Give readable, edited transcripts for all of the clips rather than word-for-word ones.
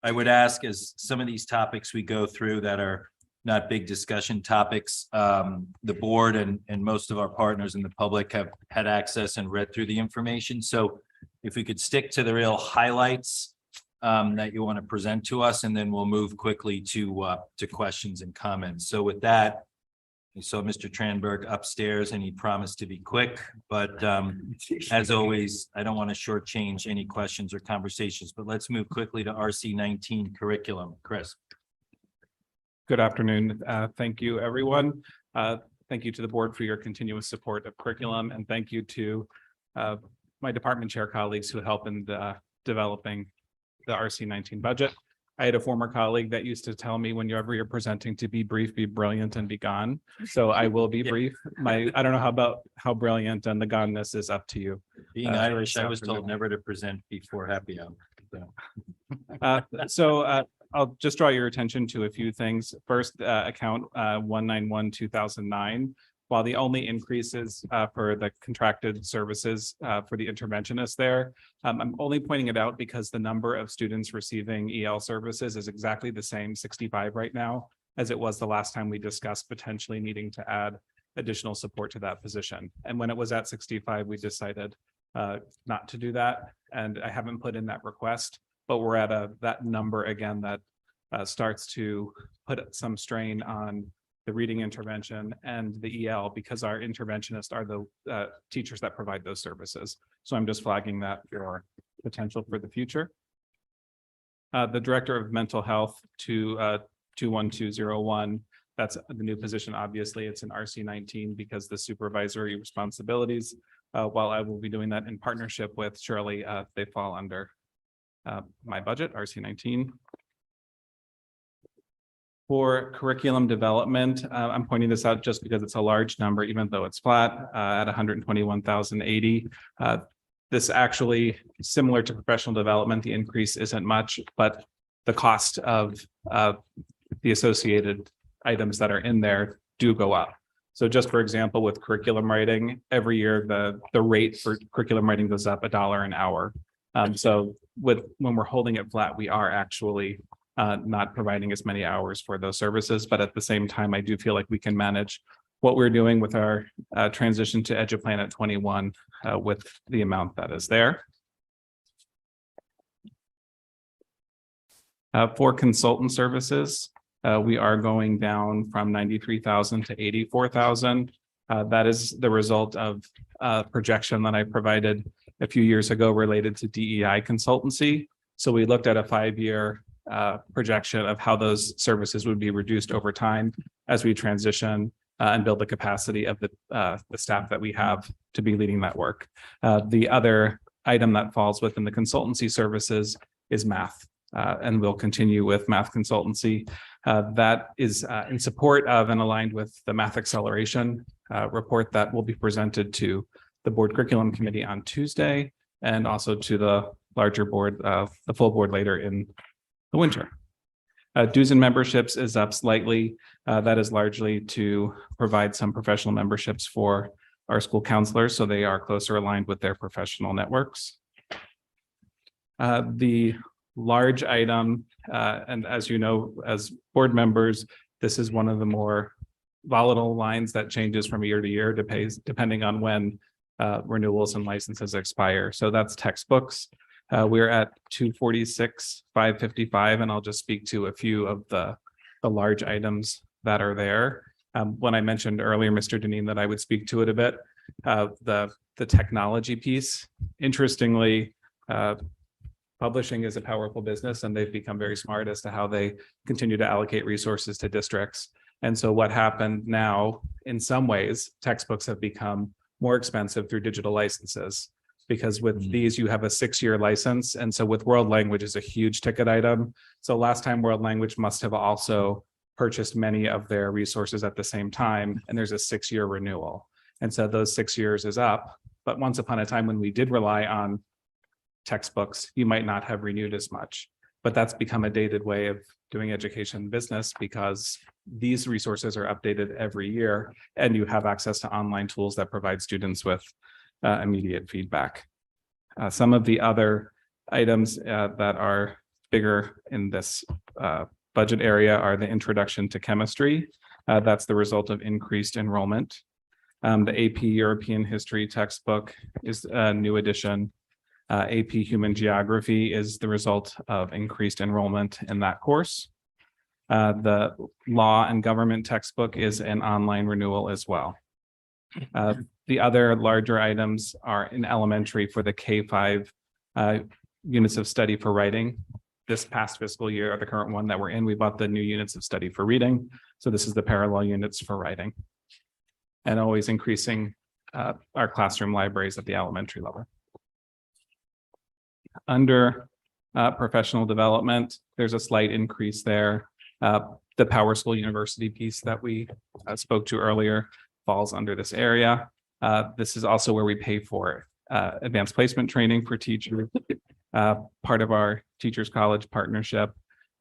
I would ask, as some of these topics we go through that are not big discussion topics, the board and most of our partners in the public have had access and read through the information. So if we could stick to the real highlights that you want to present to us, and then we'll move quickly to questions and comments. So with that, we saw Mr. Tranberg upstairs and he promised to be quick, but as always, I don't want to shortchange any questions or conversations, but let's move quickly to RC 19 curriculum. Chris. Good afternoon. Thank you, everyone. Thank you to the board for your continuous support of curriculum, and thank you to my department chair colleagues who help in developing the RC 19 budget. I had a former colleague that used to tell me whenever you're presenting to be brief, be brilliant, and be gone. So I will be brief. I don't know how brilliant, and the goneness is up to you. Being Irish, I was told never to present before happy hour. So I'll just draw your attention to a few things. First, account 191-2009. While the only increases for the contracted services for the interventionists there, I'm only pointing it out because the number of students receiving EL services is exactly the same, 65 right now, as it was the last time we discussed potentially needing to add additional support to that position. And when it was at 65, we decided not to do that. And I haven't put in that request, but we're at that number again that starts to put some strain on the reading intervention and the EL, because our interventionists are the teachers that provide those services. So I'm just flagging that for potential for the future. The director of mental health to 21201. That's the new position. Obviously, it's an RC 19 because the supervisory responsibilities, while I will be doing that in partnership with Shirley, they fall under my budget, RC 19. For curriculum development, I'm pointing this out just because it's a large number, even though it's flat at 121,080. This actually, similar to professional development, the increase isn't much, but the cost of the associated items that are in there do go up. So just for example, with curriculum writing, every year the rate for curriculum writing goes up $1 an hour. So when we're holding it flat, we are actually not providing as many hours for those services, but at the same time, I do feel like we can manage what we're doing with our transition to EduPlanet 21 with the amount that is there. For consultant services, we are going down from 93,000 to 84,000. That is the result of a projection that I provided a few years ago related to DEI consultancy. So we looked at a 5-year projection of how those services would be reduced over time as we transition and build the capacity of the staff that we have to be leading that work. The other item that falls within the consultancy services is math, and we'll continue with math consultancy. That is in support of and aligned with the math acceleration report that will be presented to the board curriculum committee on Tuesday, and also to the larger board, the full board later in the winter. Dues and memberships is up slightly. That is largely to provide some professional memberships for our school counselors, so they are closer aligned with their professional networks. The large item, and as you know, as board members, this is one of the more volatile lines that changes from year to year, depending on when renewals and licenses expire. So that's textbooks. We're at 246,555, and I'll just speak to a few of the large items that are there. When I mentioned earlier, Mr. Deneen, that I would speak to it a bit, the technology piece. Interestingly, publishing is a powerful business, and they've become very smart as to how they continue to allocate resources to districts. And so what happened now, in some ways, textbooks have become more expensive through digital licenses. Because with these, you have a 6-year license. And so with world language is a huge ticket item. So last time world language must have also purchased many of their resources at the same time. And there's a 6-year renewal. And so those 6 years is up. But once upon a time when we did rely on textbooks, you might not have renewed as much. But that's become a dated way of doing education business, because these resources are updated every year and you have access to online tools that provide students with immediate feedback. Some of the other items that are bigger in this budget area are the introduction to chemistry. That's the result of increased enrollment. The AP European History textbook is a new addition. AP Human Geography is the result of increased enrollment in that course. The Law and Government textbook is an online renewal as well. The other larger items are in elementary for the K-5 units of study for writing. This past fiscal year, or the current one that we're in, we bought the new units of study for reading. So this is the parallel units for writing. And always increasing our classroom libraries at the elementary level. Under professional development, there's a slight increase there. The Power School University piece that we spoke to earlier falls under this area. This is also where we pay for advanced placement training for teachers, part of our Teachers College partnership.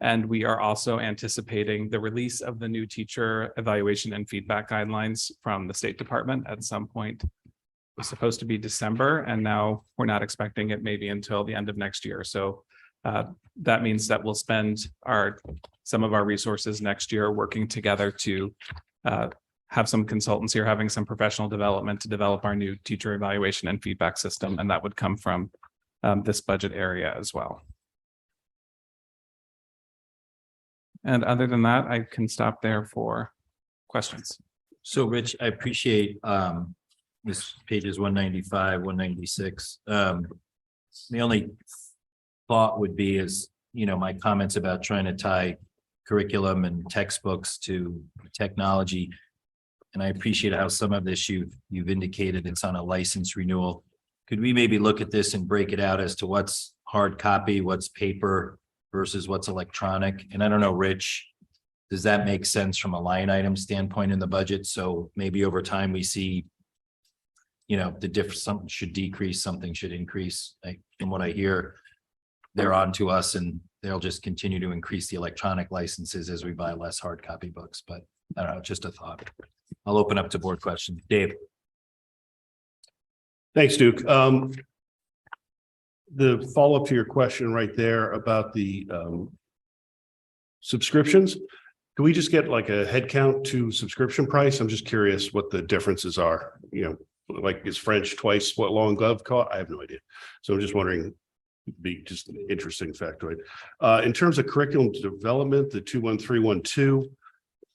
And we are also anticipating the release of the new teacher evaluation and feedback guidelines from the State Department at some point. It was supposed to be December, and now we're not expecting it maybe until the end of next year. So that means that we'll spend some of our resources next year working together to have some consultancy or having some professional development to develop our new teacher evaluation and feedback system. And that would come from this budget area as well. And other than that, I can stop there for questions. So Rich, I appreciate this pages 195, 196. The only thought would be is, my comments about trying to tie curriculum and textbooks to technology. And I appreciate how some of this you've indicated it's on a license renewal. Could we maybe look at this and break it out as to what's hard copy, what's paper versus what's electronic? And I don't know, Rich, does that make sense from a line item standpoint in the budget? So maybe over time we see, the difference, something should decrease, something should increase. From what I hear, they're on to us and they'll just continue to increase the electronic licenses as we buy less hard copy books. But I don't know, just a thought. I'll open up to board questions. Dave. Thanks, Duke. The follow-up to your question right there about the subscriptions, can we just get like a head count to subscription price? I'm just curious what the differences are. Like is French twice what law and glove cost? I have no idea. So I'm just wondering, be just an interesting factoid. In terms of curriculum development, the 21312,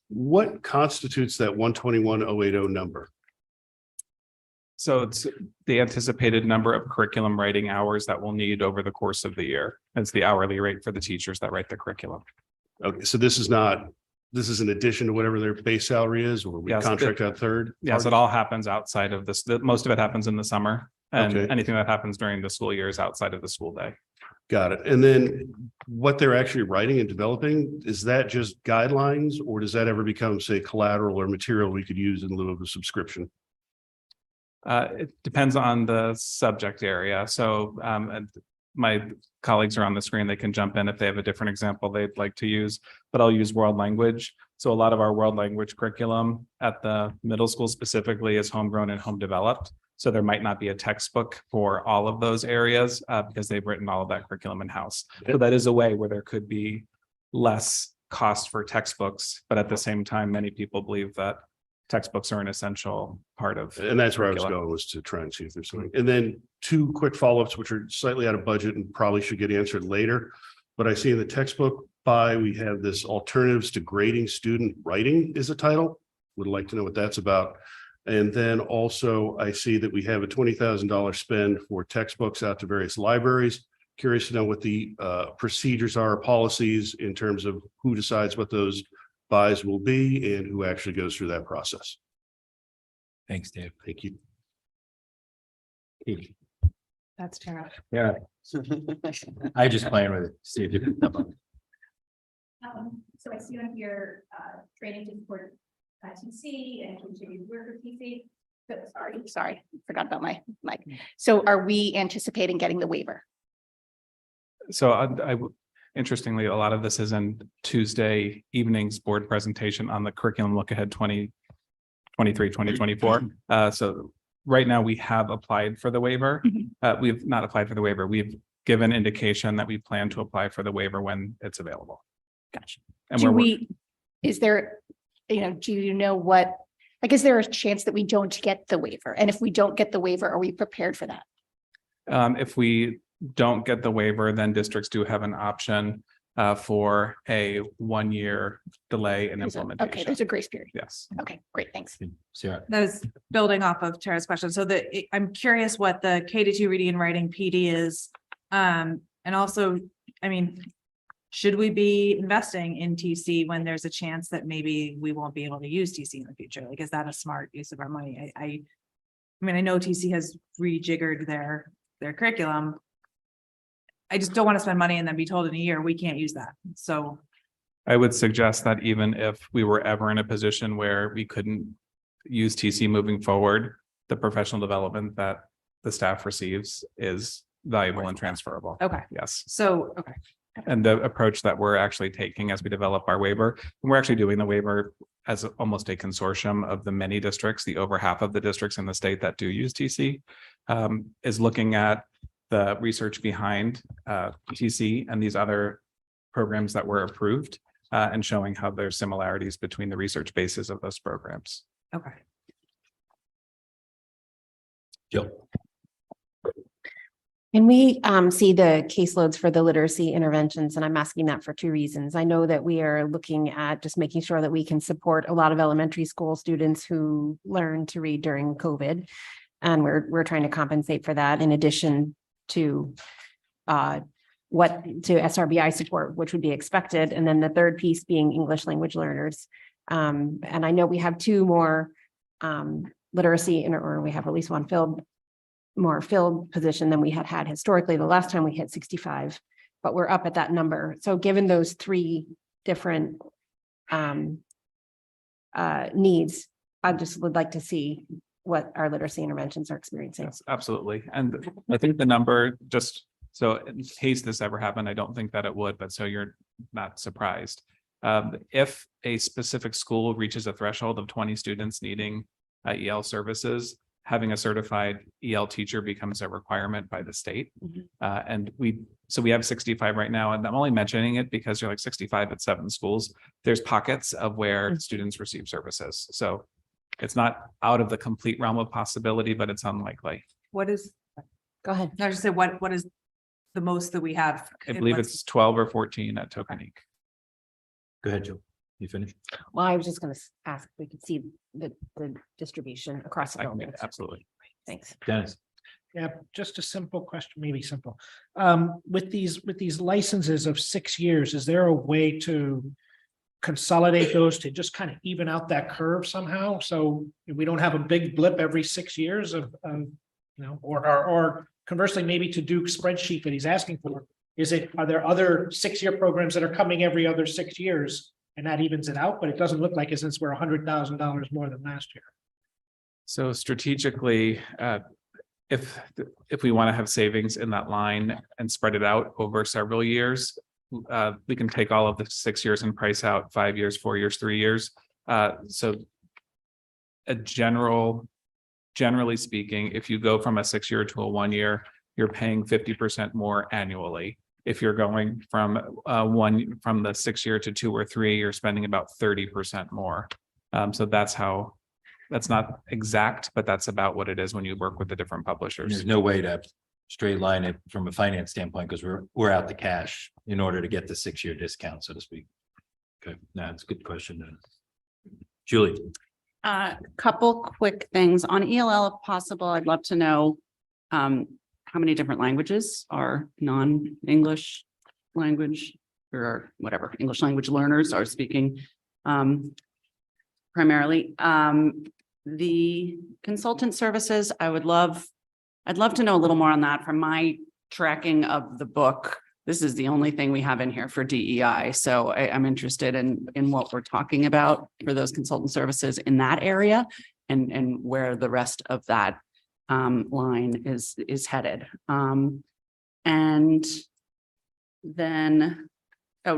what constitutes that 121,080 number? So it's the anticipated number of curriculum writing hours that we'll need over the course of the year. It's the hourly rate for the teachers that write the curriculum. Okay, so this is in addition to whatever their base salary is, or we contract out third? Yes, it all happens outside of this. Most of it happens in the summer, and Okay. anything that happens during the school year is outside of the school day. Got it. And then what they're actually writing and developing, is that just guidelines, or does that ever become, say, collateral or material we could use in lieu of a subscription? It depends on the subject area. So and my colleagues are on the screen. They can jump in if they have a different example they'd like to use, but I'll use world language. So a lot of our world language curriculum at the middle school specifically is homegrown and home developed. So there might not be a textbook for all of those areas because they've written all of that curriculum in-house. So that is a way where there could be less cost for textbooks, but at the same time, many people believe that textbooks are an essential part of. And that's where I was curriculum. going, was to try and see if there's something. And then two quick follow-ups, which are slightly out of budget and probably should get answered later. But I see in the textbook we have this alternatives to grading student writing is a title. Would like to know what that's about. And then also I see that we have a $20,000 spend for textbooks out to various libraries. Curious to know what the procedures are, policies in terms of who decides what those buys will be and who actually goes through that process. Thanks, Dave. Thank you. That's Tara. Yeah. I just playing with it. See if you pick up on it. So I see on here, training to support TC and continue work with TC. So sorry, forgot about my mic. So are we anticipating getting the waiver? So interestingly, a lot of this is in Tuesday evening's board presentation on the curriculum look ahead 2023, 2024. So right now we have applied for the waiver. We've not applied for the waiver. We've give an indication that we plan to apply for the waiver when it's available. Gotcha. And Do we're, we, is there, do you know what, like, is there a chance that we don't get the waiver? And if we don't get the waiver, are we prepared for that? if we don't get the waiver, then districts do have an option for a 1-year delay in Okay, implementation. there's a grace period. Yes. Okay, great, thanks. Sarah, That was building off of Tara's question. So I'm curious what the K-2 reading and writing PD is. And also, I mean, should we be investing in TC when there's a chance that maybe we won't be able to use TC in the future? Like, is that a smart use of our money? I mean, I know TC has rejiggered their curriculum. I just don't want to spend money and then be told in a year, we can't use that. So I would suggest that even if we were ever in a position where we couldn't use TC moving forward, the professional development that the staff receives is valuable and transferable. okay. Yes. So okay. And the approach that we're actually taking as we develop our waiver, and we're actually doing the waiver as almost a consortium of the many districts, the over half of the districts in the state that do use TC, is looking at the research behind TC and these other programs that were approved and showing how there's similarities between the research bases of those programs. Okay. Jill. Can we see the caseloads for the literacy interventions? And I'm asking that for two reasons. I know that we are looking at just making sure that we can support a lot of elementary school students who learned to read during COVID. And we're trying to compensate for that in addition to SRBI support, which would be expected. And then the third piece being English language learners. And I know we have two more literacy or we have at least one more filled position than we had historically. The last time we hit 65, but we're up at that number. So given those three different needs, I just would like to see what our literacy interventions are experiencing. Yes, absolutely. And I think the number, just so in case this ever happened, I don't think that it would, but so you're not surprised. If a specific school reaches a threshold of 20 students needing EL services, having a certified EL teacher becomes a requirement by the state. And we have 65 right now, and I'm only mentioning it because you're like 65 at 7 schools. There's pockets of where students receive services. So it's not out of the complete realm of possibility, but it's unlikely. What is, Go ahead. I just say, what is the most that we have? I believe it's 12 or 14 at Tokenique. Go ahead, Jill. You finished? Well, I was just going to ask if we could see the distribution across the I can- buildings. Absolutely. Thanks. Dennis. Yeah, just a simple question, maybe simple. With these licenses of 6 years, is there a way to consolidate those to just kind of even out that curve somehow? So we don't have a big blip every 6 years or conversely, maybe to Duke's spreadsheet that he's asking for. Are there other 6-year programs that are coming every other 6 years and that evens it out? But it doesn't look like it since we're $100,000 more than last year. So strategically, if we want to have savings in that line and spread it out over several years, we can take all of the 6 years and price out 5 years, 4 years, 3 years. So generally speaking, if you go from a 6-year to a 1-year, you're paying 50% more annually. If you're going from the 6-year to 2 or 3, you're spending about 30% more. So that's not exact, but that's about what it is when you work with the different publishers. There's no way to straight line it from a finance standpoint because we're out the cash in order to get the 6-year discount, so to speak. Okay, no, it's a good question. Julie. Couple quick things on ELL, if possible. I'd love to know how many different languages are non-English language or whatever English language learners are speaking primarily. The consultant services, I'd love to know a little more on that. From my tracking of the book, this is the only thing we have in here for DEI. So I'm interested in what we're talking about for those consultant services in that area and where the rest of that line is headed. And then,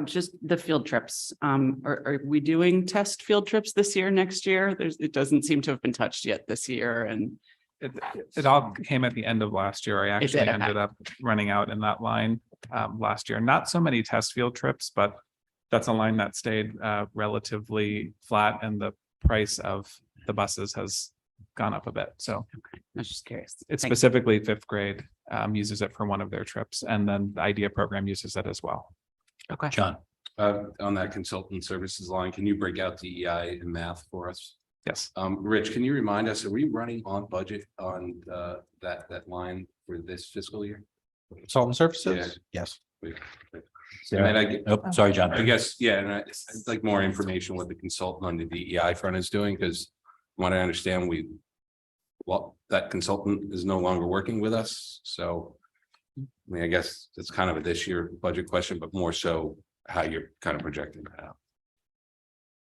just the field trips. Are we doing test field trips this year, next year? It doesn't seem to have been touched yet this year. And It all came at the end of last year. I actually okay. ended up running out in that line last year. Not so many test field trips, but that's a line that stayed relatively flat, and the price of the buses has gone up a bit. So I was just curious. it's Thanks. specifically fifth grade uses it for one of their trips, and then the IDEA program uses it as well. Okay. John, On that consultant services line, can you break out DEI and math for us? Yes. Rich, can you remind us, are we running on budget on that line for this fiscal year? Consultant services? Yes. And then I get- oh, sorry, John. I guess, yeah, and I'd like more information what the consultant on the DEI front is doing, because what I understand, well, that consultant is no longer working with us, so. I mean, I guess it's kind of a this year budget question, but more so how you're kind of projecting that out.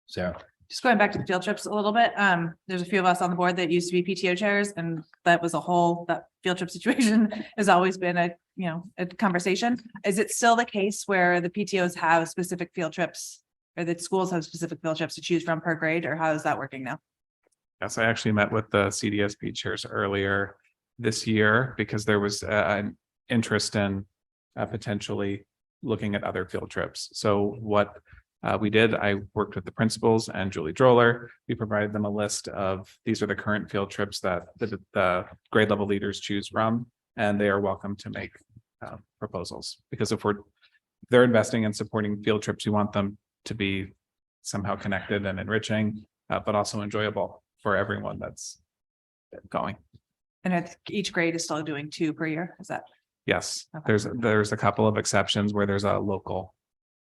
Sarah. Just going back to the field trips a little bit, there's a few of us on the board that used to be PTO chairs, and that field trip situation has always been a conversation. Is it still the case where the PTOs have specific field trips, or that schools have specific field trips to choose from per grade, or how is that working now? Yes, I actually met with the CDSP chairs earlier this year because there was an interest in potentially looking at other field trips. So what we did, I worked with the principals and Julie Droller. We provided them a list of, these are the current field trips that the grade level leaders choose from, and they are welcome to make proposals. Because if they're investing in supporting field trips, you want them to be somehow connected and enriching, but also enjoyable for everyone that's going. And each grade is still doing 2 per year, is that? Yes, Okay. there's a couple of exceptions where there's a local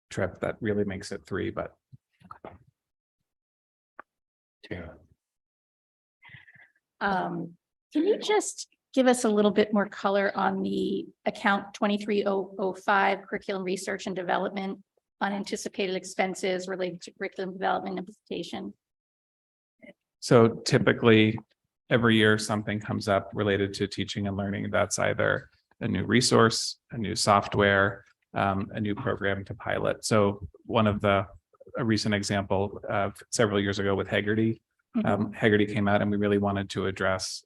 trip that really makes it 3, but Can you just give us a little bit more color on the account 23005 curriculum research and development, unanticipated expenses related to curriculum development and implementation? so typically every year something comes up related to teaching and learning. That's either a new resource, a new software, a new program to pilot. So a recent example of several years ago with Haggerty, Haggerty came out and we really wanted to address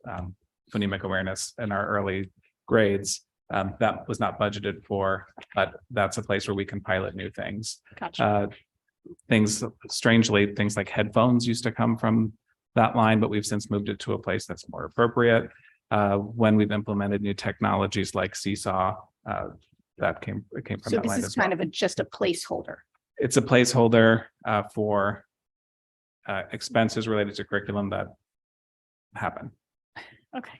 phonemic awareness in our early grades. That was not budgeted for, but that's a place where we can pilot new things. Gotcha. Things like headphones used to come from that line, but we've since moved it to a place that's more appropriate. When we've implemented new technologies like Seesaw, it came from So that this line is as well. kind of just a placeholder. It's a placeholder for expenses related to curriculum that happen. Okay.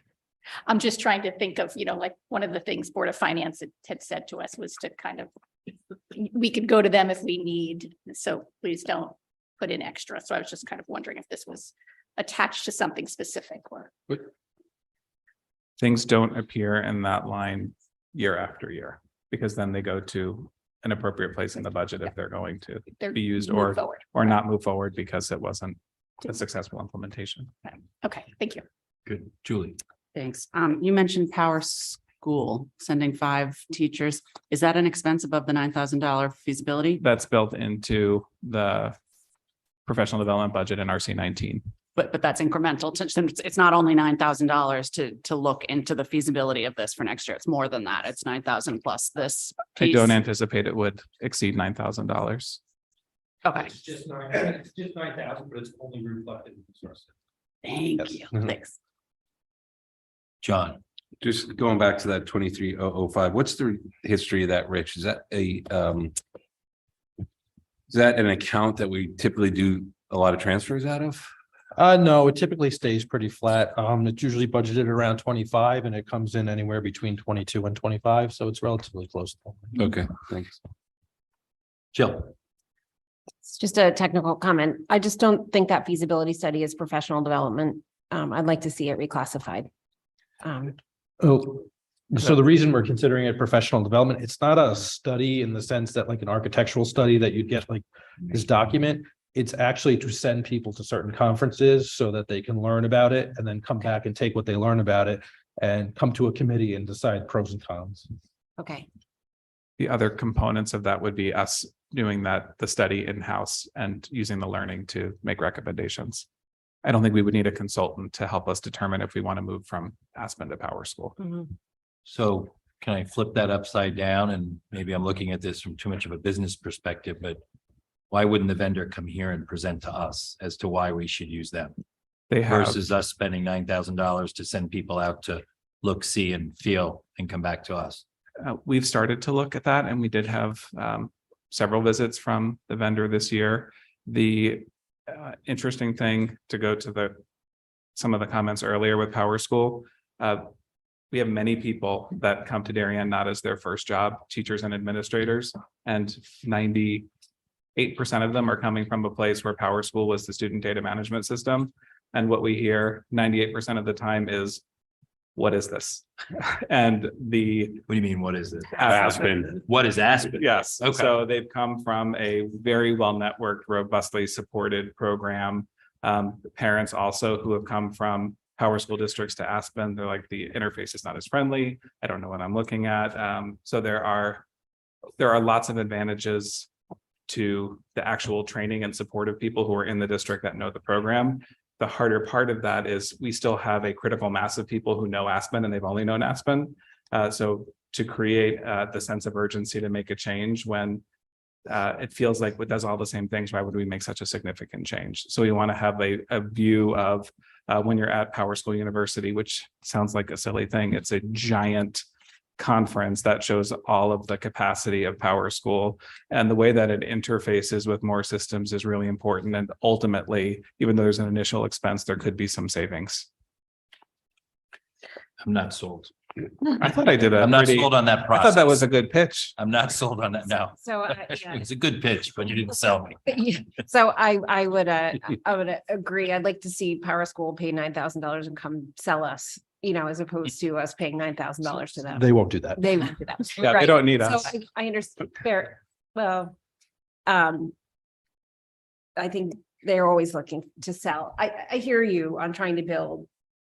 I'm just trying to think of, like one of the things Board of Finance had said to us was to kind of, we could go to them if we need, so please don't put in extra. So I was just kind of wondering if this was attached to something specific or. Things don't appear in that line year after year, because then they go to an appropriate place in the budget if they're going to they're be used moved or forward. not move forward because it wasn't a successful implementation. Okay, thank you. Good. Julie. Thanks. You mentioned Power School sending 5 teachers. Is that an expense above the $9,000 feasibility? That's built into the professional development budget in RC 19. But that's incremental. It's not only $9,000 to look into the feasibility of this for next year. It's more than that. It's 9,000 plus this I piece. don't anticipate it would exceed $9,000. Okay, It's just 9,000, but it's only reflected in the source. thank you. Thanks. John. Just going back to that 23005, what's the history of that, Rich? Is that an account that we typically do a lot of transfers out of? No, it typically stays pretty flat. It's usually budgeted around 25 and it comes in anywhere between 22 and 25, so it's relatively close. Okay, thanks. Jill. It's just a technical comment. I just don't think that feasibility study is professional development. I'd like to see it reclassified. Oh, so the reason we're considering it professional development, it's not a study in the sense that like an architectural study that you'd get like this document. It's actually to send people to certain conferences so that they can learn about it and then come back and take what they learn about it and come to a committee and decide pros and cons. Okay, The other components of that would be us doing the study in-house and using the learning to make recommendations. I don't think we would need a consultant to help us determine if we want to move from Aspen to Power School. So can I flip that upside down? And maybe I'm looking at this from too much of a business perspective, but why wouldn't the vendor come here and present to us as to why we should use them They have, versus us spending $9,000 to send people out to look, see and feel and come back to us? we've started to look at that, and we did have several visits from the vendor this year. The interesting thing, to go to some of the comments earlier with Power School, we have many people that come to Darien not as their first job, teachers and administrators, and 98% of them are coming from a place where Power School was the student data management system. And what we hear 98% of the time is, what is this? And What do you mean? What is this? Aspen. What is Aspen? Yes, Okay. so they've come from a very well-networked, robustly supported program. Parents also who have come from Power School districts to Aspen, they're like, the interface is not as friendly. I don't know what I'm looking at. So there are lots of advantages to the actual training and support of people who are in the district that know the program. The harder part of that is we still have a critical mass of people who know Aspen and they've only known Aspen. So to create the sense of urgency to make a change when it feels like it does all the same things, why would we make such a significant change? So we want to have a view of when you're at Power School University, which sounds like a silly thing. It's a giant conference that shows all of the capacity of Power School, and the way that it interfaces with more systems is really important. And ultimately, even though there's an initial expense, there could be some savings. I'm not sold. I thought I did a I'm not pretty, sold on that I process. thought that was a good pitch. I'm not sold on that. No. So, It's a good pitch, but you didn't sell me. so I would agree. I'd like to see Power School pay $9,000 and come sell us, as opposed to us paying $9,000 to them. They won't do that. They won't do that. Yeah, they Right. don't need So us. I understand, fair, well, I think they're always looking to sell. I hear you on trying to build,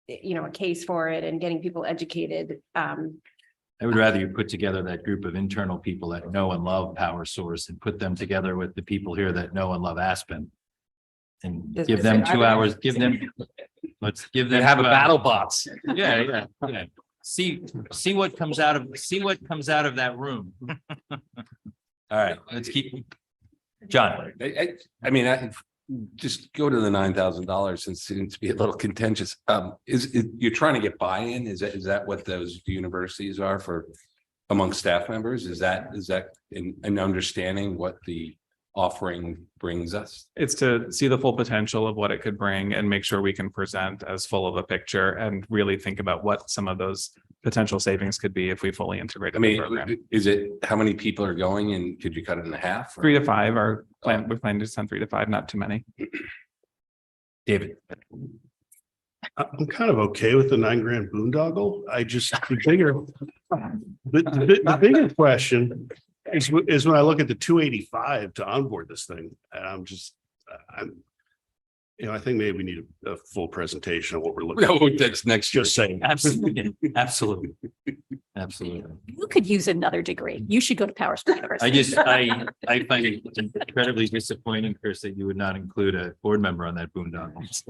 a case for it and getting people educated. I would rather you put together that group of internal people that know and love Power Source and put them together with the people here that know and love Aspen. And give them 2 hours, let's give them. Have a 2 battle hours. bots. Yeah. See what comes out of that room. All right, let's keep. John, I mean, I just go to the $9,000 since it seems to be a little contentious. You're trying to get buy-in? Is that what those universities are for among staff members? Is that an understanding what the offering brings us? It's to see the full potential of what it could bring and make sure we can present as full of a picture and really think about what some of those potential savings could be if we fully integrate I the mean, program. is it, how many people are going and could you cut it in half? 3 to 5 are planned. We plan to send 3 to 5, not too many. David, I'm kind of okay with the $9,000 boondoggle. The bigger question is when I look at the 285 to onboard this thing, and I think maybe we need a full presentation of what we're looking at. No, that's next year. Just saying. absolutely. You could use another degree. You should go to Power School University. I find it incredibly disappointing, Chris, that you would not include a board member on that boondoggle. It's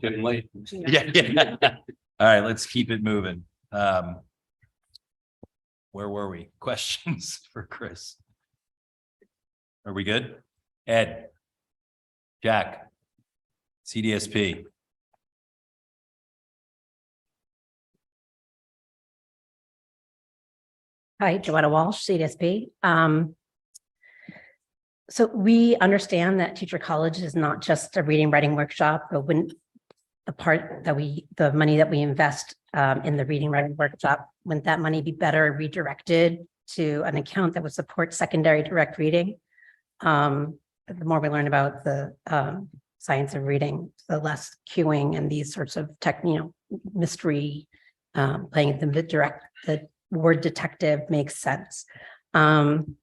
getting late. Yeah. All right, let's keep it moving. Where were we? Questions for Chris? Are we good? Ed? Jack? CDSP? Hi, Joanna Walsh, CDSP. So we understand that Teacher College is not just a reading, writing workshop, but when the money that we invest in the reading, writing workshop, wouldn't that money be better redirected to an account that would support secondary direct reading? The more we learn about the science of reading, the less queuing and these sorts of mystery playing the word detective makes sense. And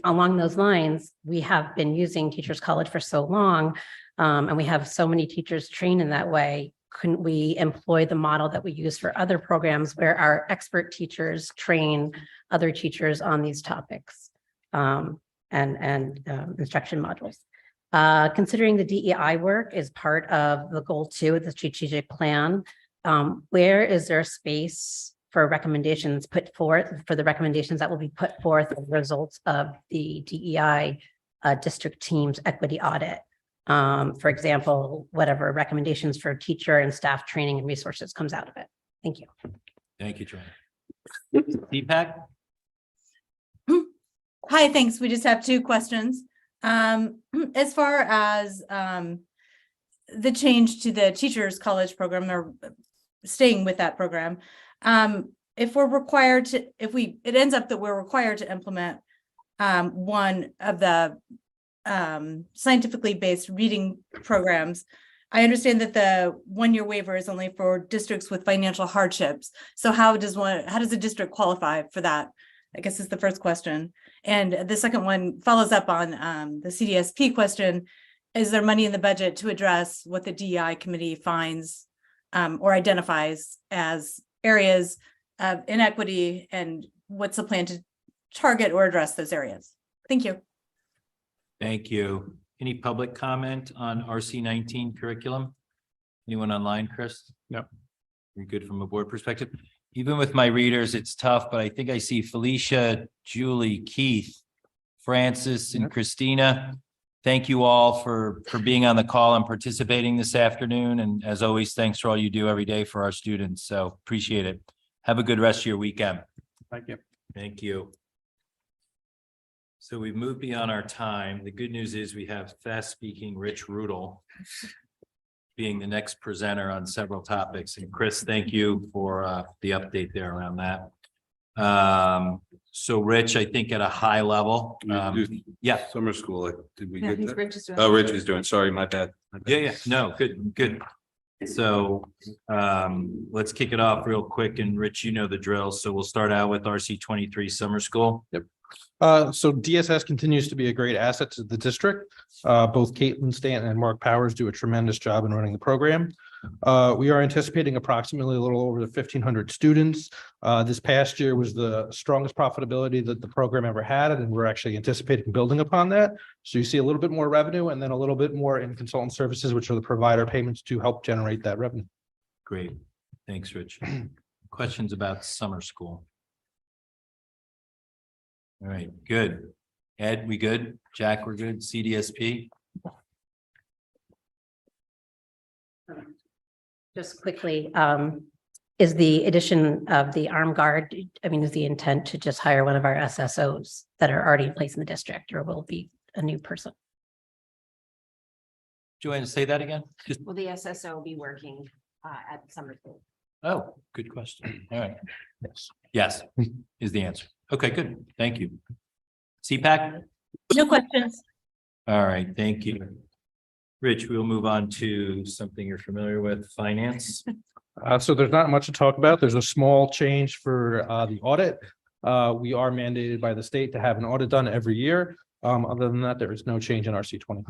along those lines, we have been using Teachers College for so long, and we have so many teachers trained in that way. Couldn't we employ the model that we use for other programs where our expert teachers train other teachers on these topics and instruction modules? Considering the DEI work is part of the goal 2 of the strategic plan, where is there space for recommendations put forth, for the recommendations that will be put forth as a result of the DEI district team's equity audit? For example, whatever recommendations for teacher and staff training and resources comes out of it. Thank you. Thank you, Joanne. Deepak? Hi, thanks. We just have 2 questions. As far as the change to the teachers college program or staying with that program, if we're required to, it ends up that we're required to implement one of the scientifically based reading programs. I understand that the 1-year waiver is only for districts with financial hardships. So how does a district qualify for that? I guess is the first question. And the second one follows up on the CDSP question. Is there money in the budget to address what the DEI committee finds or identifies as areas of inequity, and what's the plan to target or address those areas? Thank you. Thank you. Any public comment on RC19 curriculum? Anyone online, Chris? No. You're good from a board perspective. Even with my readers, it's tough, but I think I see Felicia, Julie, Keith, Francis, and Christina. Thank you all for being on the call and participating this afternoon. And as always, thanks for all you do every day for our students. So appreciate it. Have a good rest of your weekend. Thank you. Thank you. So we've moved beyond our time. The good news is we have fast speaking Rich Rudel being the next presenter on several topics. And Chris, thank you for the update there around that. So Rich, I think at a high level, yeah. Summer school, did we Yeah, get that? Rich is doing. Oh, Rich is doing, sorry, my bad. Yeah, no, good. So let's kick it off real quick. And Rich, you know the drill. So we'll start out with RC23 summer school. Yep. So DSS continues to be a great asset to the district. Both Caitlin Stanton and Mark Powers do a tremendous job in running the program. We are anticipating approximately a little over 1,500 students. This past year was the strongest profitability that the program ever had, and we're actually anticipating building upon that. So you see a little bit more revenue and then a little bit more in consultant services, which are the provider payments to help generate that revenue. Great. Thanks, Rich. Questions about summer school? All right, good. Ed, we good? Jack, we're good. CDSP? Just quickly, is the addition of the armed guard, is the intent to just hire one of our SSOs that are already in place in the district, or will it be a new person? Joanne, say that again? Will the SSO be working at summer school? Oh, good question. All right. Yes, is the answer. Okay, good. Thank you. CPAC? No questions. All right, thank you. Rich, we'll move on to something you're familiar with, finance. So there's not much to talk about. There's a small change for the audit. We are mandated by the state to have an audit done every year. Other than that, there is no change in RC20.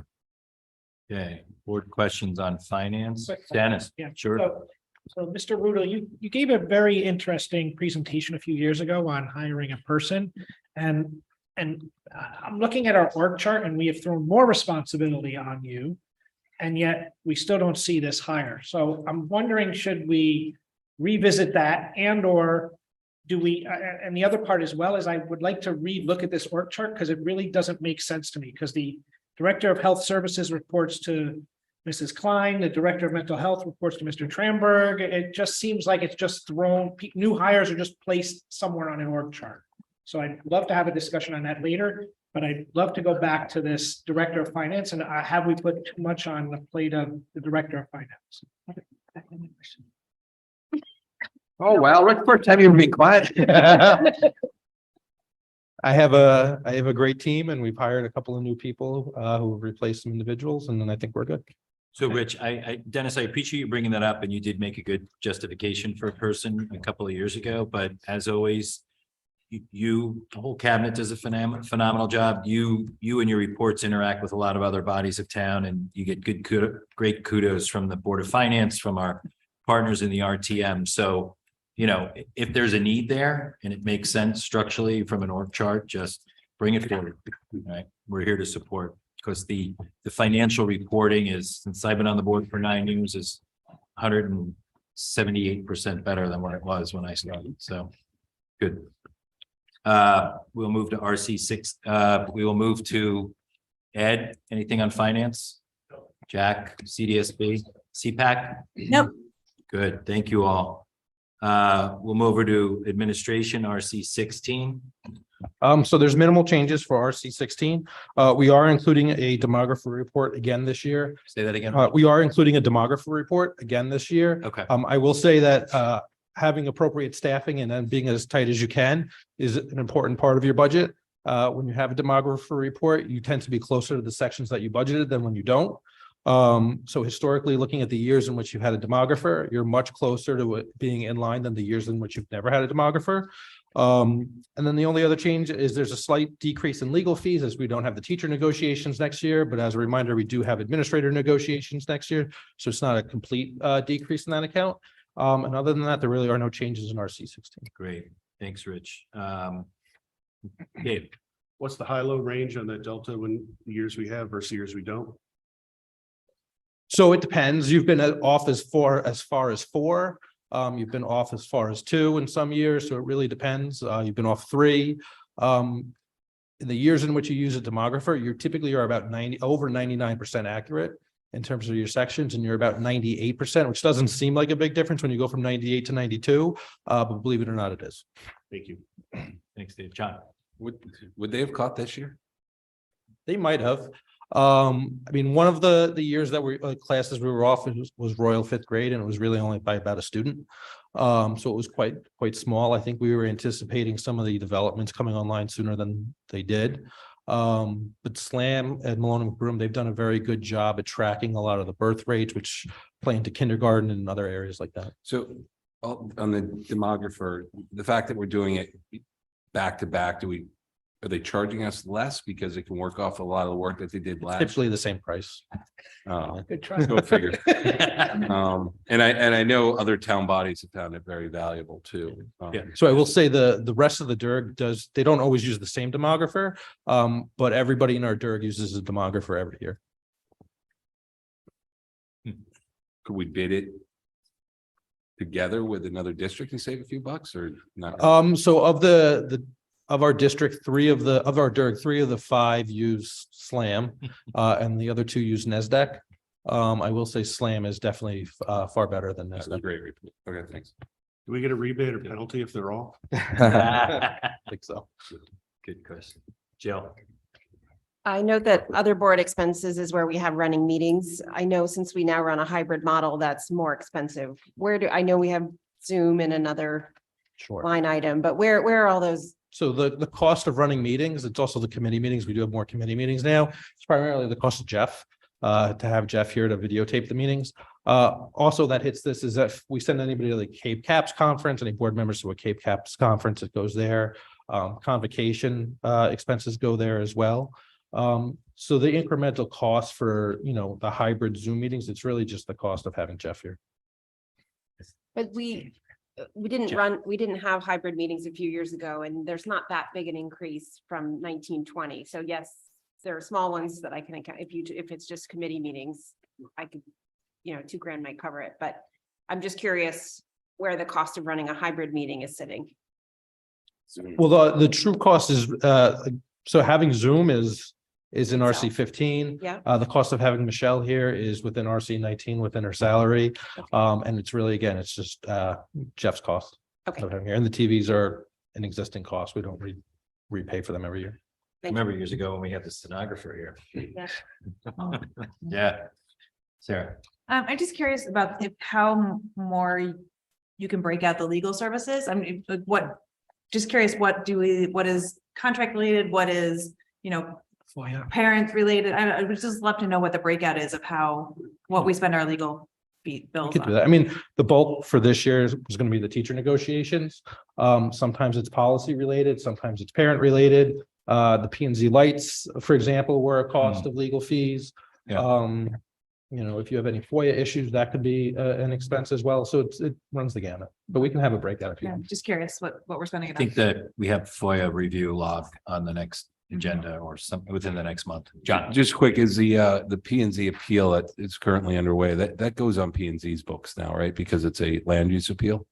Okay, board questions on finance. Quick. Dennis, Yeah. sure. So Mr. Rudel, you gave a very interesting presentation a few years ago on hiring a person. And I'm looking at our org chart, and we have thrown more responsibility on you. And yet we still don't see this hire. So I'm wondering, should we revisit that, and or do we, and the other part as well is I would like to look at this org chart, because it really doesn't make sense to me, because the Director of Health Services reports to Mrs. Klein, the Director of Mental Health reports to Mr. Tramberg. It just seems like it's just thrown, new hires are just placed somewhere on an org chart. So I'd love to have a discussion on that later, but I'd love to go back to this Director of Finance, and have we put too much on the plate of the Director of Finance? Oh, wow. Rick, first time you've been quiet. I have a great team, and we've hired a couple of new people who have replaced some individuals, and then I think we're good. So Rich, Dennis, I appreciate you bringing that up, and you did make a good justification for a person a couple of years ago, but as always, the whole cabinet does a phenomenal job. You and your reports interact with a lot of other bodies of town, and you get great kudos from the Board of Finance, from our partners in the RTM. So, if there's a need there and it makes sense structurally from an org chart, just bring it forward. All right, we're here to support. because the financial reporting is, since I've been on the board for 9 years, is 178% better than what it was when I started. So good. We'll move to RC6. We will move to Ed. Anything on finance? Jack, CDSB, CPAC? Nope. Good. Thank you all. We'll move over to administration, RC16. So there's minimal changes for RC16. We are including a demographer report again this year. Say that again. We are including a demographer report again this year. Okay. I will say that having appropriate staffing and then being as tight as you can is an important part of your budget. When you have a demographer report, you tend to be closer to the sections that you budgeted than when you don't. So historically, looking at the years in which you've had a demographer, you're much closer to it being in line than the years in which you've never had a demographer. And then the only other change is there's a slight decrease in legal fees as we don't have the teacher negotiations next year. But as a reminder, we do have administrator negotiations next year. So it's not a complete decrease in that account. And other than that, there really are no changes in RC16. Great. Thanks, Rich. Gabe. What's the high-low range on that delta when years we have versus years we don't? So it depends. You've been off as far as 4. You've been off as far as 2 in some years. So it really depends. You've been off 3. In the years in which you use a demographer, you typically are about over 99% accurate in terms of your sections, and you're about 98%, which doesn't seem like a big difference when you go from 98 to 92. But believe it or not, it is. Thank you. Thanks, Dave. John. Would they have caught this year? They might have. I mean, one of the years that classes we were off was Royal 5th grade, and it was really only by about a student. So it was quite small. I think we were anticipating some of the developments coming online sooner than they did. But SLAM and Malone and McBroom, they've done a very good job at tracking a lot of the birth rates, which play into kindergarten and other areas like that. So on the demographer, the fact that we're doing it back to back, are they charging us less because it can work off a lot of the work that they did last? Typically the same price. Good try. Go figure. And I know other town bodies have found it very valuable too. Yeah. So I will say the rest of the DIRG they don't always use the same demographer, but everybody in our DIRG uses a demographer every year. Could we bid it together with another district and save a few bucks or not? So of our district, 3 of our DIRG, 3 of the 5 use SLAM, and the other 2 use NESDEC. I will say SLAM is definitely far better than That's a NESDEC. great report. Okay, thanks. Do we get a rebate or penalty if they're off? I think so. Good question. Jill. I know that other board expenses is where we have running meetings. I know since we now run a hybrid model, that's more expensive. I know we have Zoom in another Sure. line item, but where are all those? So the cost of running meetings, it's also the committee meetings. We do have more committee meetings now. It's primarily the cost of Jeff, to have Jeff here to videotape the meetings. Also that hits this is that if we send anybody to the Cape Caps conference, any board members to a Cape Caps conference, it goes there. Convocation expenses go there as well. So the incremental cost for, the hybrid Zoom meetings, it's really just the cost of having Jeff here. But we didn't have hybrid meetings a few years ago, and there's not that big an increase from 1920. So yes, there are small ones that I can account. If it's just committee meetings, I could, $2,000 might cover it, but I'm just curious where the cost of running a hybrid meeting is sitting. Well, the true cost is, so having Zoom is in Itself. RC15. Yeah. The cost of having Michelle here is within RC19 within her salary. And it's really, again, it's just Jeff's cost. Okay. Of having here. And the TVs are an existing cost. We don't repay for them every year. Thank you. Remember years ago when we had the stenographer here. Yeah. Yeah. Sarah. I'm just curious about how more you can break out the legal services. I mean, just curious, what is contract related? What is, parent related? I would just love to know what the breakout is of what we spend our legal bills We could do on. that. I mean, the bulk for this year is going to be the teacher negotiations. Sometimes it's policy related, sometimes it's parent related. The P&Z lights, for example, were a cost of legal fees. Yeah. If you have any FOIA issues, that could be an expense as well. So it runs the gamut, but we can have a breakout if you Yeah, want. just curious what we're spending I it on. think that we have FOIA review log on the next agenda or something within the next month. John? Just quick, is the P and Z appeal that is currently underway, that goes on P and Z's books now, right? Because it's a land use appeal.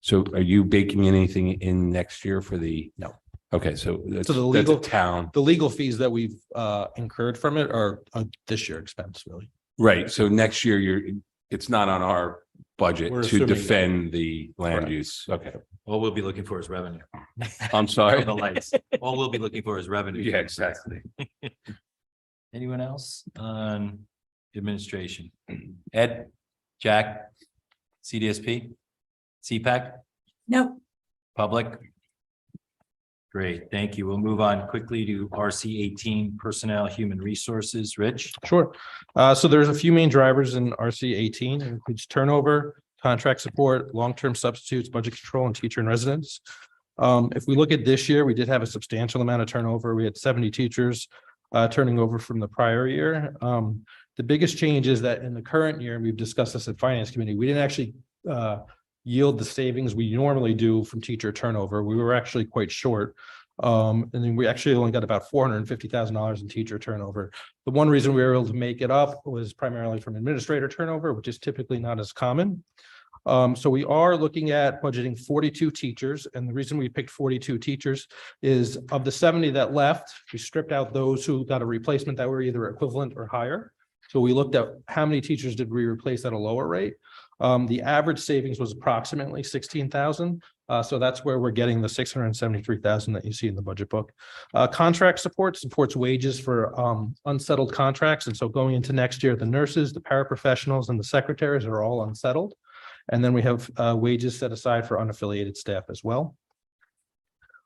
So are you baking anything in next year for the? No. Okay, so that's So the that's a legal- town, The legal fees that we've incurred from it are this year expense, really. right? So next year it's not on our budget We're to assuming that- defend the land Correct. use. Okay, All we'll be looking for is revenue. I'm sorry. The lights. All we'll be looking for is revenue. Yeah, exactly. Anyone else on administration? Ed, Jack, CDSP, CPAC, No. public? Great, thank you. We'll move on quickly to RC 18, personnel, human resources. Rich? Sure. So there's a few main drivers in RC 18. It includes turnover, contract support, long-term substitutes, budget control, and teacher in residence. If we look at this year, we did have a substantial amount of turnover. We had 70 teachers turning over from the prior year. The biggest change is that in the current year, and we've discussed this at Finance Committee, we didn't actually yield the savings we normally do from teacher turnover. We were actually quite short. And then we actually only got about $450,000 in teacher turnover. The one reason we were able to make it up was primarily from administrator turnover, which is typically not as common. So we are looking at budgeting 42 teachers. And the reason we picked 42 teachers is of the 70 that left, we stripped out those who got a replacement that were either equivalent or higher. So we looked at how many teachers did we replace at a lower rate. The average savings was approximately 16,000. So that's where we're getting the 673,000 that you see in the budget book. Contract supports wages for unsettled contracts. And so going into next year, the nurses, the paraprofessionals, and the secretaries are all unsettled. And then we have wages set aside for unaffiliated staff as well.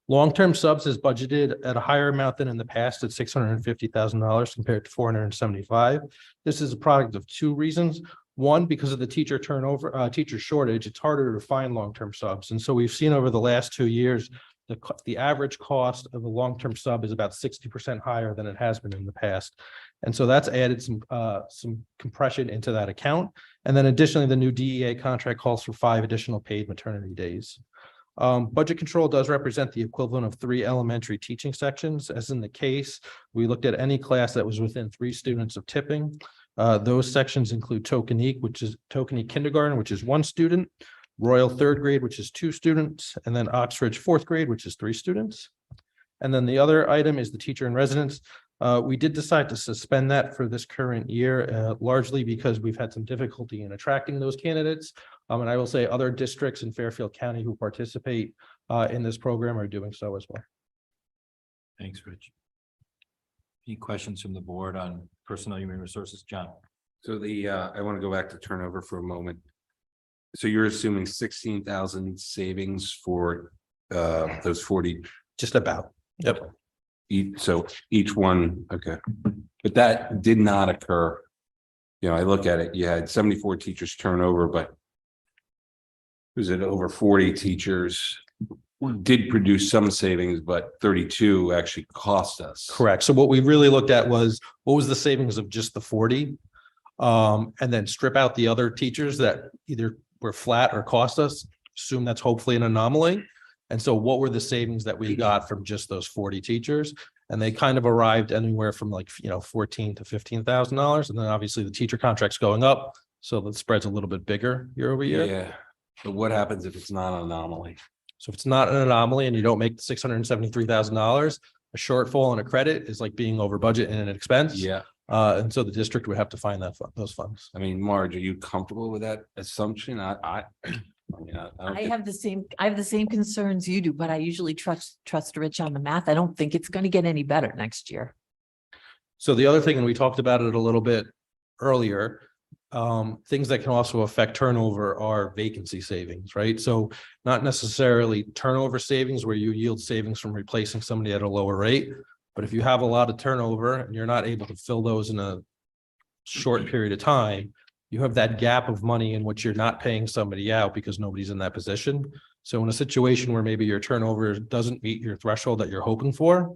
Long-term subs is budgeted at a higher amount than in the past at $650,000 compared to $475,000. This is a product of two reasons. One, because of the teacher turnover, teacher shortage, it's harder to find long-term subs. And so we've seen over the last 2 years, the average cost of a long-term sub is about 60% higher than it has been in the past. And so that's added some compression into that account. And then additionally, the new DEA contract calls for 5 additional paid maternity days. Budget control does represent the equivalent of 3 elementary teaching sections. As in the case, we looked at any class that was within 3 students of tipping. Those sections include Tokenique, which is Tokenique kindergarten, which is 1 student, Royal 3rd grade, which is 2 students, and then Oxbridge 4th grade, which is 3 students. And then the other item is the teacher in residence. We did decide to suspend that for this current year, largely because we've had some difficulty in attracting those candidates. And I will say other districts in Fairfield County who participate in this program are doing so as well. Thanks, Rich. Any questions from the board on personnel human resources? John? So I want to go back to turnover for a moment. So you're assuming 16,000 savings for those 40. Just about. Yep. So each one, okay, but that did not occur. You know, I look at it, you had 74 teachers turnover, but was it over 40 teachers did produce some savings, but 32 actually cost us. Correct. So what we really looked at was what was the savings of just the 40? And then strip out the other teachers that either were flat or cost us, assume that's hopefully an anomaly. And so what were the savings that we got from just those 40 teachers? And they kind of arrived anywhere from like, $14,000 to $15,000. And then obviously the teacher contract's going up. So the spread's a little bit bigger year over year. Yeah, but what happens if it's not an anomaly? So if it's not an anomaly and you don't make the $673,000, a shortfall in a credit is like being over budget in an expense. Yeah, And so the district would have to find those funds. I mean, Marge, are you comfortable with that assumption? I don't I think- have the same concerns you do, but I usually trust Rich on the math. I don't think it's going to get any better next year. So the other thing, and we talked about it a little bit earlier, things that can also affect turnover are vacancy savings, right? So not necessarily turnover savings where you yield savings from replacing somebody at a lower rate. But if you have a lot of turnover and you're not able to fill those in a short period of time, you have that gap of money in which you're not paying somebody out because nobody's in that position. So in a situation where maybe your turnover doesn't meet your threshold that you're hoping for,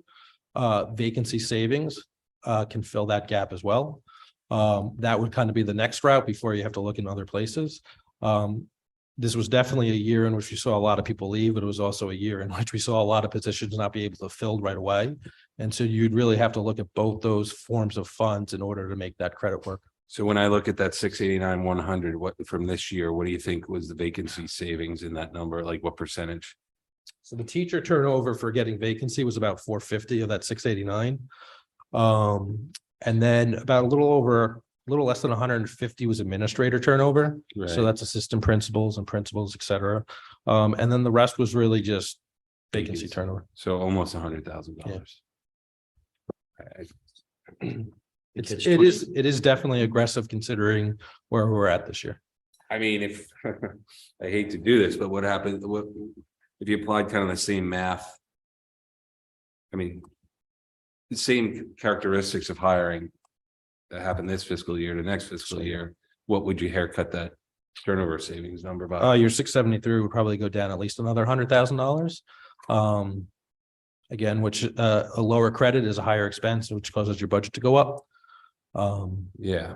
vacancy savings can fill that gap as well. That would kind of be the next route before you have to look in other places. This was definitely a year in which we saw a lot of people leave, but it was also a year in which we saw a lot of positions not be able to fill right away. And so you'd really have to look at both those forms of funds in order to make that credit work. So when I look at that 689, 100, what from this year, what do you think was the vacancy savings in that number? Like what percentage? So the teacher turnover for getting vacancy was about 450 of that 689. And then about a little less than 150 was administrator turnover. So Right. that's assistant principals and principals, et cetera. And then the rest was really just vacancy turnover. So almost $100,000. It is definitely aggressive considering where we're at this year. I mean, if, I hate to do this, but what happened, what, if you applied kind of the same math? I mean, the same characteristics of hiring that happened this fiscal year to next fiscal year, what would you haircut that turnover savings number by? Your 673 would probably go down at least another $100,000. Again, which a lower credit is a higher expense, which causes your budget to go up. Yeah.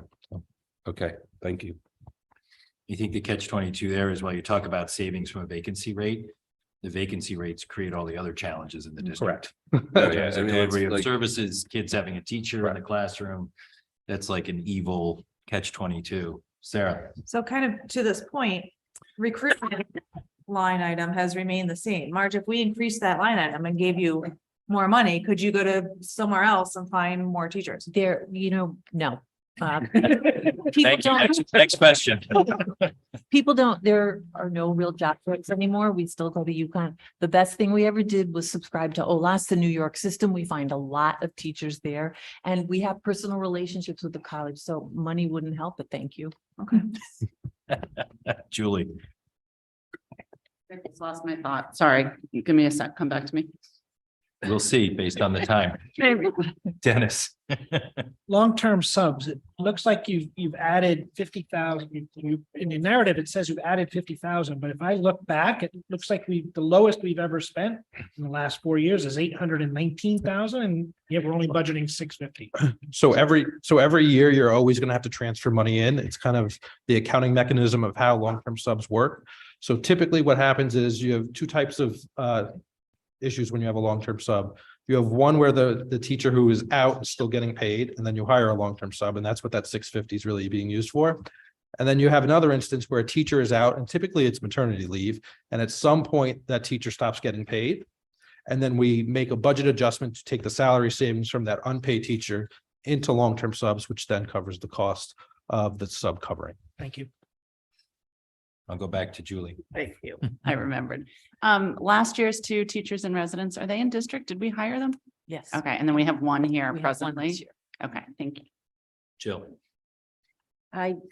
Okay, thank you. You think the catch-22 there is while you talk about savings from a vacancy rate, the vacancy rates create all the other challenges in the district. Oh, yeah, In terms of I mean, delivery it's of like- services, kids having a teacher in the classroom. That's like an evil catch-22. Sarah, So kind of to this point, recruitment line item has remained the same. Marge, if we increase that line item and gave you more money, could you go to somewhere else and find more teachers? There, no. People thank you. don't, Next question. there are no real job fairs anymore. We still go to UConn. The best thing we ever did was subscribe to OLAS, the New York system. We find a lot of teachers there and we have personal relationships with the college. So money wouldn't help, but thank you. Okay. Julie, I just lost my thought. Sorry, give me a sec, come back to me. we'll see based on the time. Dennis. Long-term subs, it looks like you've added 50,000. In your narrative, it says you've added 50,000, but if I look back, it looks like the lowest we've ever spent in the last 4 years is 819,000, and yet we're only budgeting 650. So every year, you're always going to have to transfer money in. It's kind of the accounting mechanism of how long-term subs work. So typically what happens is you have two types of issues when you have a long-term sub. You have one where the teacher who is out is still getting paid, and then you hire a long-term sub, and that's what that 650 is really being used for. And then you have another instance where a teacher is out, and typically it's maternity leave, and at some point that teacher stops getting paid. And then we make a budget adjustment to take the salary savings from that unpaid teacher into long-term subs, which then covers the cost of the sub covering. Thank you. I'll go back to Julie. Thank you. I remembered. Last year's two teachers in residence, are they in district? Did we hire them? Yes. Okay, and then we have one here We have one presently. this year. Okay, thank you. Jill.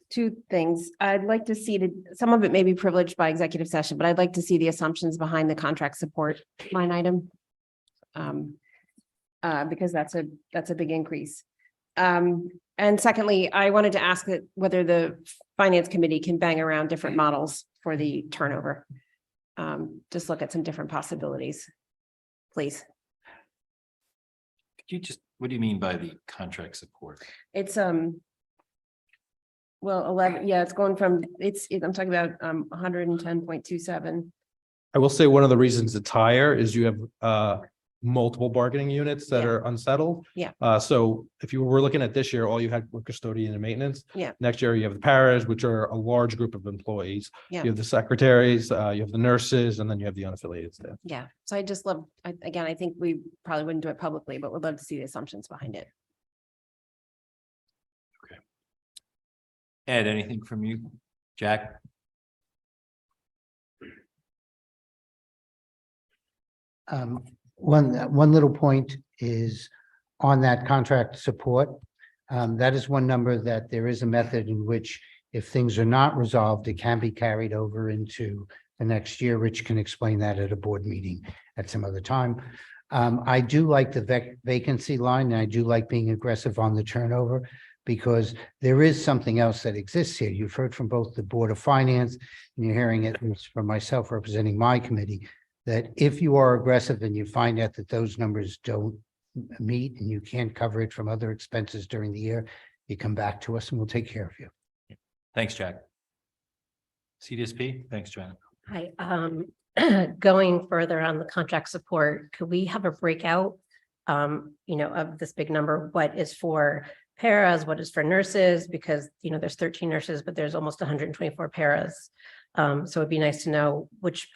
Two things. I'd like to see some of it may be privileged by executive session, but I'd like to see the assumptions behind the contract support line item. Because that's a big increase. And secondly, I wanted to ask whether the finance committee can bang around different models for the turnover. Just look at some different possibilities, please. Could you what do you mean by the contract support? It's, well, 11, yeah, it's going from, I'm talking about 110.27. I will say one of the reasons it's higher is you have multiple bargaining units that are unsettled. Yeah. So if you were looking at this year, all you had were custodian and maintenance. Yeah. Next year, you have the paras, which are a large group of employees. Yeah. You have the secretaries, you have the nurses, and then you have the unaffiliated staff. Yeah, so I just love, again, I think we probably wouldn't do it publicly, but would love to see the assumptions behind it. Ed, anything from you? Jack? One little point is on that contract support. That is one number that there is a method in which if things are not resolved, it can be carried over into the next year. Rich can explain that at a board meeting at some other time. I do like the vacancy line, and I do like being aggressive on the turnover, because there is something else that exists here. You've heard from both the Board of Finance, and you're hearing it from myself representing my committee, that if you are aggressive and you find out that those numbers don't meet and you can't cover it from other expenses during the year, you come back to us and we'll take care of you. Thanks, Jack. CDSP, thanks, Joanna. Hi, going further on the contract support, could we have a breakout of this big number, what is for paras, what is for nurses, because, there's 13 nurses, but there's almost 124 paras. So it'd be nice to know which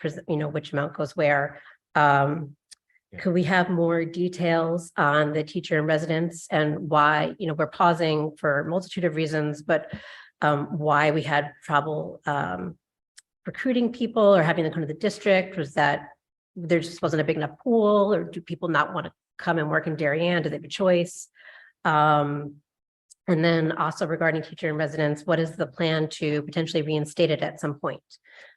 amount goes where. Could we have more details on the teacher in residence and why, we're pausing for a multitude of reasons, but why we had trouble recruiting people or having them come to the district? Was that there just wasn't a big enough pool, or do people not want to come and work in Darien? Do they have a choice? And then also regarding teacher in residence, what is the plan to potentially reinstate it at some point?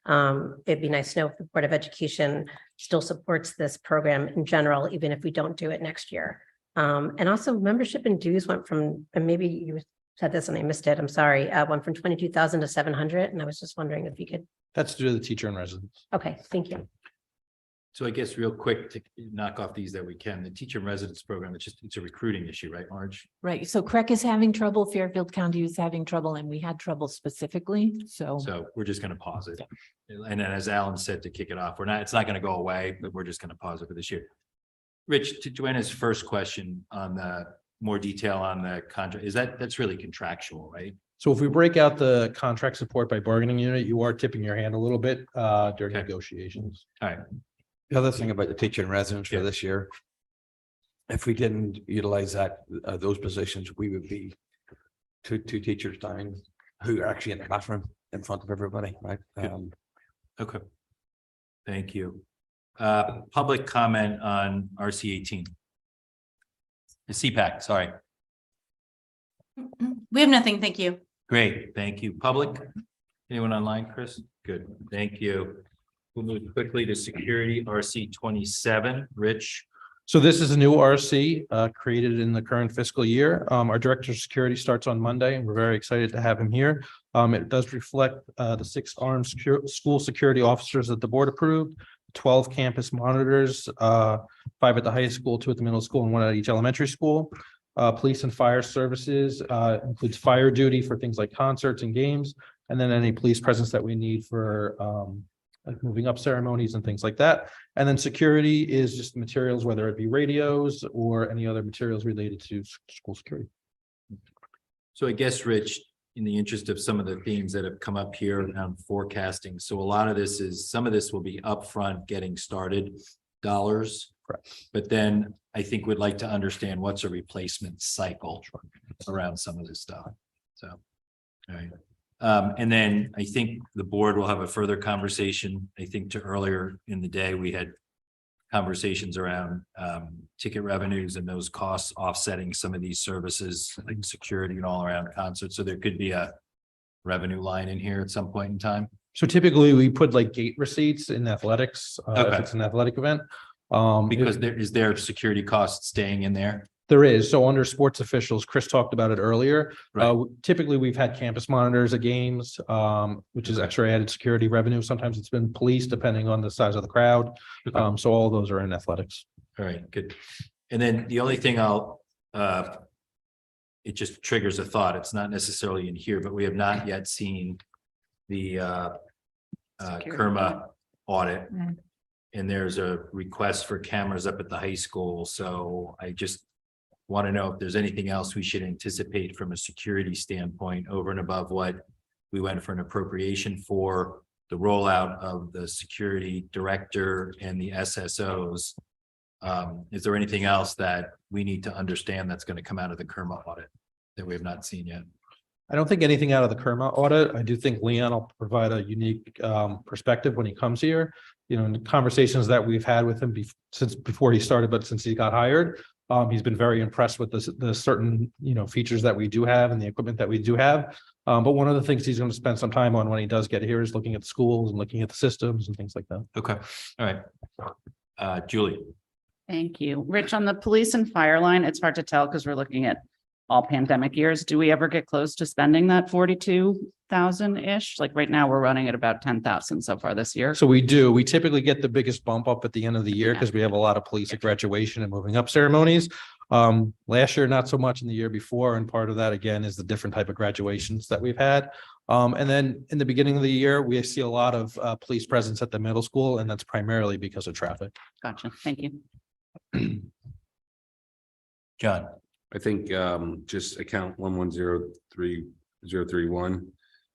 It'd be nice to know if the Board of Education still supports this program in general, even if we don't do it next year. And also membership and dues went from, and maybe you said this and I missed it, I'm sorry, went from 22,000 to 700. And I was just wondering if you could. That's to do with the teacher in residence. Okay, thank you. So I guess real quick to knock off these that we can, the teacher in residence program, it's a recruiting issue, right, Marge? Right, so CREC is having trouble, Fairfield County is having trouble, and we had trouble specifically, so. So we're just going to pause it. And then as Alan said, to kick it off, it's not going to go away, but we're just going to pause it for this year. Rich, to Joanna's first question on the more detail on the contract, that's really contractual, right? So if we break out the contract support by bargaining unit, you are tipping your hand a little bit during Okay. negotiations. All right. The other thing about the teacher in residence Yeah. for this year, if we didn't utilize that, those positions, we would be two teachers down who are actually in the classroom in front of everybody, right? Yeah. Okay. Thank you. Public comment on RC 18. The CPAC, sorry. We have nothing, thank you. Great, thank you. Public? Anyone online, Chris? Good, thank you. We'll move quickly to security, RC 27, Rich. So this is a new RC created in the current fiscal year. Our director of security starts on Monday, and we're very excited to have him here. It does reflect the 6 armed school security officers that the board approved, 12 campus monitors, 5 at the high school, 2 at the middle school, and 1 at each elementary school. Police and fire services includes fire duty for things like concerts and games, and then any police presence that we need for like moving up ceremonies and things like that. And then security is just materials, whether it be radios or any other materials related to school security. So I guess, Rich, in the interest of some of the themes that have come up here around forecasting, so a lot of this is, some of this will be upfront getting started dollars. Correct. But then I think we'd like to understand what's a replacement cycle around some of this stuff. So, all right. And then I think the board will have a further conversation. I think to earlier in the day, we had conversations around ticket revenues and those costs offsetting some of these services like security and all around concerts. So there could be a revenue line in here at some point in time. So typically we put like gate receipts in athletics, if Okay. it's an athletic event. Because there is security costs staying in there. There is. So under sports officials, Chris talked about it earlier. Right. Typically, we've had campus monitors at games, which is extra added security revenue. Sometimes it's been police, depending on the size of the crowd. So all those are in athletics. All right, good. And then the only thing it just triggers a thought. It's not necessarily in here, but we have not yet seen the Kerma audit. Mm. And there's a request for cameras up at the high school. So I just want to know if there's anything else we should anticipate from a security standpoint over and above what we went for an appropriation for the rollout of the security director and the SSOs. Is there anything else that we need to understand that's going to come out of the Kerma audit that we have not seen yet? I don't think anything out of the Kerma audit. I do think Leon will provide a unique perspective when he comes here. You know, in the conversations that we've had with him since before he started, but since he got hired, he's been very impressed with the certain, features that we do have and the equipment that we do have. But one of the things he's going to spend some time on when he does get here is looking at the schools and looking at the systems and things like that. Okay, all right. Julie. Thank you. Rich, on the police and fire line, it's hard to tell because we're looking at all pandemic years. Do we ever get close to spending that 42,000-ish? Like right now, we're running at about 10,000 so far this year. So we do. We typically get the biggest bump up at the end of the year Yeah. because we have a lot of police at graduation and moving up ceremonies. Last year, not so much in the year before. And part of that, again, is the different type of graduations that we've had. And then in the beginning of the year, we see a lot of police presence at the middle school, and that's primarily because of traffic. Gotcha. Thank you. John, I think just account 1103-031.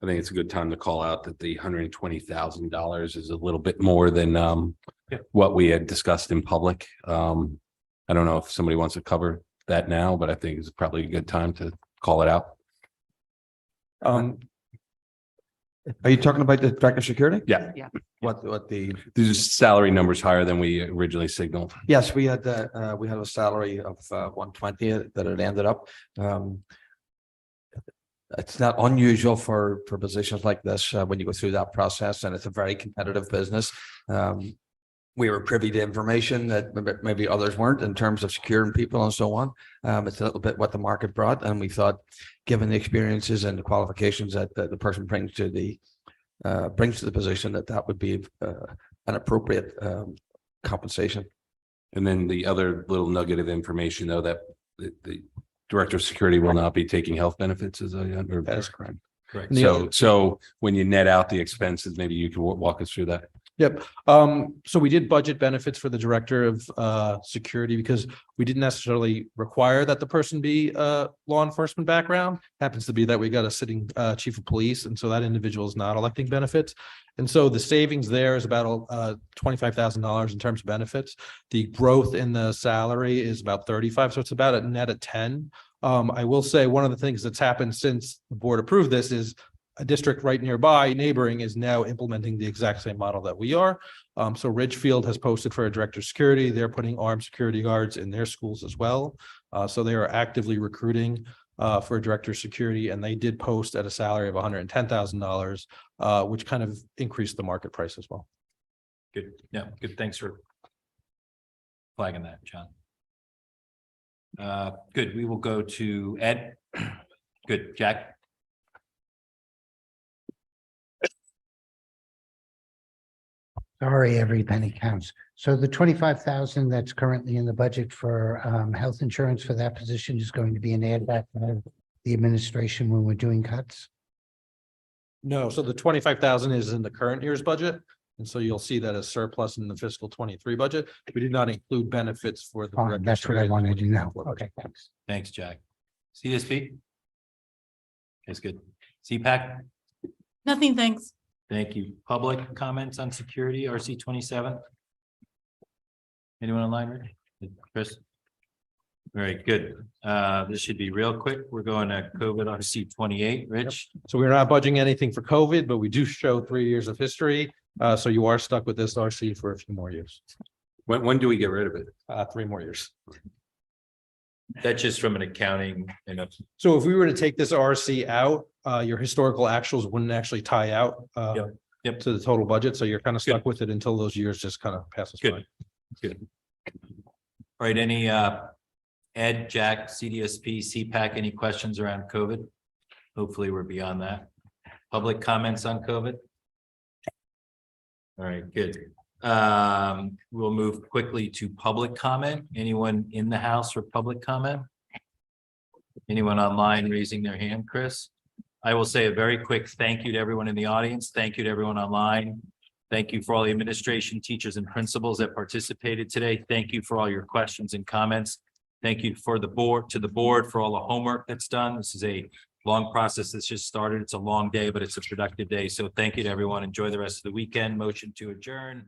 I think it's a good time to call out that the $120,000 is a little bit more than what we had discussed in public. I don't know if somebody wants to cover that now, but I think it's probably a good time to call it out. Are you talking about the director of security? Yeah. What the, These salary numbers higher than we originally signaled. yes, we had a salary of 120 that it ended up. It's not unusual for positions like this when you go through that process, and it's a very competitive business. We were privy to information that maybe others weren't in terms of securing people and so on. It's a little bit what the market brought, and we thought, given the experiences and the qualifications that the person brings to the position, that would be an appropriate compensation. And then the other little nugget of information, though, that the director of security will not be taking health benefits as That is correct. correct. So when you net out the expenses, maybe you can walk us through that. Yep. So we did budget benefits for the director of security because we didn't necessarily require that the person be law enforcement background. Happens to be that we got a sitting chief of police, and so that individual is not electing benefits. And so the savings there is about $25,000 in terms of benefits. The growth in the salary is about 35, so it's about a net of 10. I will say one of the things that's happened since the board approved this is a district right nearby, neighboring, is now implementing the exact same model that we are. So Ridgefield has posted for a director of security. They're putting armed security guards in their schools as well. So they are actively recruiting for a director of security, and they did post at a salary of $110,000, which kind of increased the market price as well. Good. Yeah, good. Thanks for flagging that, John. Good. We will go to Ed. Good. Jack. Sorry, every penny counts. So the 25,000 that's currently in the budget for health insurance for that position is going to be an add back to the administration when we're doing cuts? No, so the 25,000 is in the current year's budget. And so you'll see that as surplus in the fiscal 23 budget. We did not include benefits for the. Fine, that's what I wanted to know. Okay, thanks. Thanks, Jack. CSP? That's good. CPAC? Nothing, thanks. Thank you. Public comments on security, RC 27? Anyone online, Rich? Chris? Very good. This should be real quick. We're going to COVID RC 28, Rich. So we're not budgeting anything for COVID, but we do show 3 years of history. So you are stuck with this RC for a few more years, When do we get rid of it? 3 more years. That's just from an accounting and a So if we were to take this RC out, your historical actuals wouldn't actually tie out Yep. to the total budget. So you're kind of stuck with it until those years just kind of pass us by. Good. Good. All right, any Ed, Jack, CDSP, CPAC, any questions around COVID? Hopefully we're beyond that. Public comments on COVID? All right, good. We'll move quickly to public comment. Anyone in the house for public comment? Anyone online raising their hand, Chris? I will say a very quick thank you to everyone in the audience. Thank you to everyone online. Thank you for all the administration, teachers, and principals that participated today. Thank you for all your questions and comments. Thank you for the board for all the homework that's done. This is a long process that's just started. It's a long day, but it's a productive day. So thank you to everyone. Enjoy the rest of the weekend. Motion to adjourn.